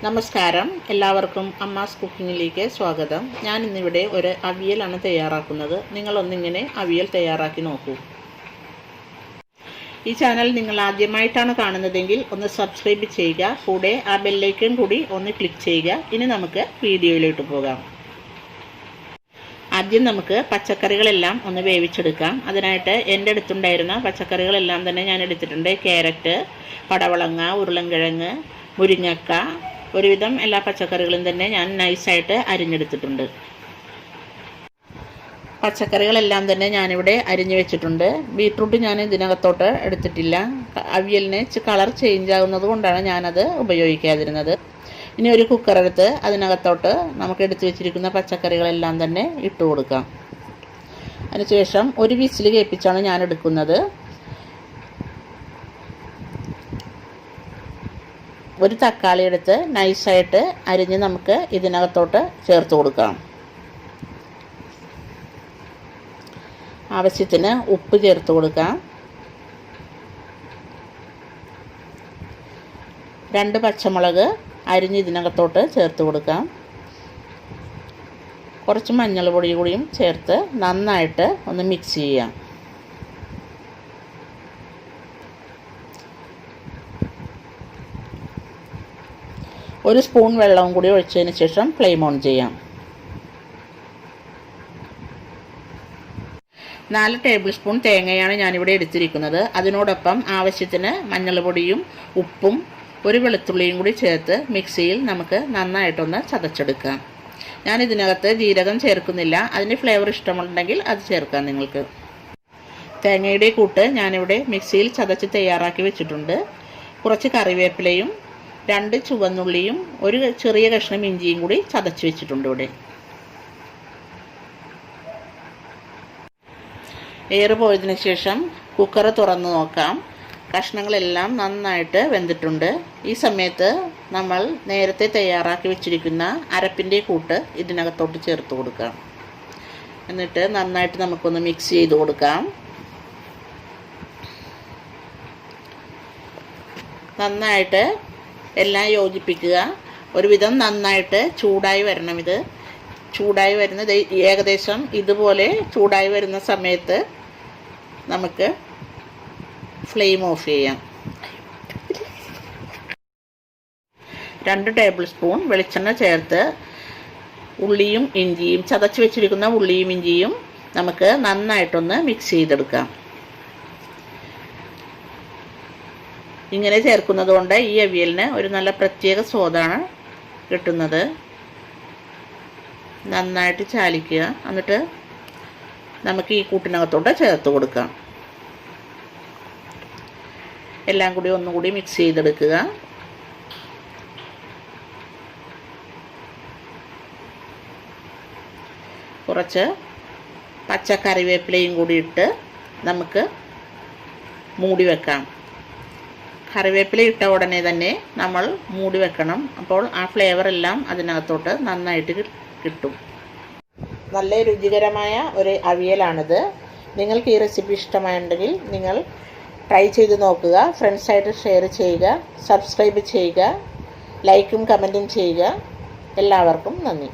നമസ്കാരം, എല്ലാവർക്കും അമ്മാസ് കുക്കിങ്ങിലേക്ക് സ്വാഗതം. ഞാൻ ഇന്നിവിടെ ഒരു അവിയലാണ് തയ്യാറാക്കുന്നത്. നിങ്ങളൊന്നിങ്ങനെ അവിയൽ തയ്യാറാക്കി നോക്കൂ. ഈ ചാനൽ നിങ്ങൾ ആദ്യമായിട്ടാണ് കാണുന്നതെങ്കിൽ ഒന്ന് സബ്സ്ക്രൈബ് ചെയ്യുക, കൂടെ ആ ബെല്ലൈക്കൺ കൂടി ഒന്ന് ക്ലിക്ക് ചെയ്യുക. ഇനി നമുക്ക് വീഡിയോയിലോട്ട് പോകാം. ആദ്യം നമുക്ക് പച്ചക്കറികളെല്ലാം ഒന്ന് വേവിച്ചെടുക്കാം. അതിനായിട്ട് എൻ്റെ അടുത്തുണ്ടായിരുന്ന പച്ചക്കറികളെല്ലാം തന്നെ ഞാൻ എടുത്തിട്ടുണ്ട്. ക്യാരറ്റ്, പടവളങ്ങ, ഉരുളൻകിഴങ്ങ്, മുരിങ്ങക്ക, ഒരുവിധം എല്ലാ പച്ചക്കറികളും തന്നെ ഞാൻ നൈസായിട്ട് അരിഞ്ഞെടുത്തിട്ടുണ്ട്. പച്ചക്കറികളെല്ലാം തന്നെ ഞാനിവിടെ അരിഞ്ഞു വെച്ചിട്ടുണ്ട്. ബീട്രൂട്ട് ഞാൻ ഇതിനകത്തോട്ട് എടുത്തിട്ടില്ല. അവിയലിന് കളർ ചേഞ്ച് ആകുന്നത് കൊണ്ടാണ് ഞാനത് ഉപയോഗിക്കാതിരുന്നത്. ഇനി ഒരു കുക്കറെടുത്ത് അതിനകത്തോട്ട് നമുക്ക് എടുത്തു വെച്ചിരിക്കുന്ന പച്ചക്കറികളെല്ലാം തന്നെ ഇട്ട് കൊടുക്കാം. അതിനുശേഷം ഒരു വിസിൽ കേൾപ്പിച്ചാണ് ഞാൻ എടുക്കുന്നത്. ഒരു തക്കാളി എടുത്ത് നൈസായിട്ട് അരിഞ്ഞ് നമുക്ക് ഇതിനകത്തോട്ട് ചേർത്ത് കൊടുക്കാം. ആവശ്യത്തിന് ഉപ്പ് ചേർത്ത് കൊടുക്കാം. 2 പച്ചമുളക് അരിഞ്ഞ് ഇതിനകത്തോട്ട് ചേർത്ത് കൊടുക്കാം. കുറച്ച് മഞ്ഞൾപ്പൊടി കൂടിയും ചേർത്ത് നന്നായിട്ട് ഒന്ന് മിക്സ് ചെയ്യാം. ഒരു സ്പൂൺ വെള്ളവും കൂടി ഒഴിച്ചതിന് ശേഷം ഫ്ലെയിം ഓൺ ചെയ്യാം. 4 ടേബിൾ സ്പൂൺ തേങ്ങയാണ് ഞാനിവിടെ എടുത്തിരിക്കുന്നത്. അതിനോടൊപ്പം ആവശ്യത്തിന് മഞ്ഞൾപ്പൊടിയും ഉപ്പും ഒരു വെളുത്തുള്ളിയും കൂടി ചേർത്ത് മിക്സിയിൽ നമുക്ക് നന്നായിട്ടൊന്ന് ചതച്ചെടുക്കാം. ഞാൻ ഇതിനകത്ത് ജീരകം ചേർക്കുന്നില്ല. അതിൻ്റെ ഫ്ലേവർ ഇഷ്ടമുണ്ടെങ്കിൽ അത് ചേർക്കാം നിങ്ങൾക്ക്. തേങ്ങയുടെ കൂട്ട് ഞാനിവിടെ മിക്സിയിൽ ചതച്ച് തയ്യാറാക്കി വെച്ചിട്ടുണ്ട്. കുറച്ച് കറിവേപ്പിലയും 2 ചുവന്നുള്ളിയും ഒരു ചെറിയ കഷ്ണം ഇഞ്ചിയും കൂടി ചതച്ച് വെച്ചിട്ടുണ്ട്. ഇവിടെ എയർ പോയതിനു ശേഷം കുക്കർ തുറന്ന് നോക്കാം. കഷ്ണങ്ങളെല്ലാം നന്നായിട്ട് വെന്തിട്ടുണ്ട്. ഈ സമയത്ത് നമ്മൾ നേരത്തെ തയ്യാറാക്കി വെച്ചിരിക്കുന്ന അരപ്പിൻ്റെ കൂട്ട് ഇതിനകത്തോട്ട് ചേർത്ത് കൊടുക്കാം. എന്നിട്ട് നന്നായിട്ട് നമുക്കൊന്ന് മിക്സ് ചെയ്ത് കൊടുക്കാം. നന്നായിട്ട് എല്ലാം യോജിപ്പിക്കുക. ഒരുവിധം നന്നായിട്ട് ചൂടായി വരണം. ഇത് ചൂടായി വരുന്നത് ഏകദേശം ഇതുപോലെ ചൂടായി വരുന്ന സമയത്ത് നമുക്ക് ഫ്ലെയിം ഓഫ് ചെയ്യാം. 2 ടേബിൾ സ്പൂൺ വെളിച്ചെണ്ണ ചേർത്ത് ഉള്ളിയും ഇഞ്ചിയും ചതച്ച് വെച്ചിരിക്കുന്ന ഉള്ളിയും ഇഞ്ചിയും നമുക്ക് നന്നായിട്ടൊന്ന് മിക്സ് ചെയ്തെടുക്കാം. ഇങ്ങനെ ചേർക്കുന്നത് കൊണ്ട് ഈ അവിയലിന് ഒരു നല്ല പ്രത്യേക സ്വാദാണ് കിട്ടുന്നത്. നന്നായിട്ട് ചാലിക്കുക. എന്നിട്ട് നമുക്ക് ഈ കൂട്ടിനകത്തോട്ട് ചേർത്ത് കൊടുക്കാം. എല്ലാം കൂടി ഒന്നുകൂടി മിക്സ് ചെയ്തെടുക്കുക. കുറച്ച് പച്ചക്കറിവേപ്പിലയും കൂടി ഇട്ട് നമുക്ക് മൂടി വെക്കാം. കറിവേപ്പില ഇട്ട ഉടനെ തന്നെ നമ്മൾ മൂടി വെക്കണം. അപ്പോൾ ആ ഫ്ലേവർ എല്ലാം അതിനകത്തോട്ട് നന്നായിട്ട് കിട്ടും. നല്ല രുചികരമായ ഒരു അവിയലാണിത്. നിങ്ങൾക്ക് ഈ റെസിപ്പി ഇഷ്ടമായിട്ടുണ്ടെങ്കിൽ നിങ്ങൾ ട്രൈ ചെയ്ത് നോക്കുക. ഫ്രണ്ട്സായിട്ട് ഷെയർ ചെയ്യുക, സബ്സ്ക്രൈബ് ചെയ്യുക, ലൈക്കും കമൻറ്റും ചെയ്യുക. എല്ലാവർക്കും നന്ദി.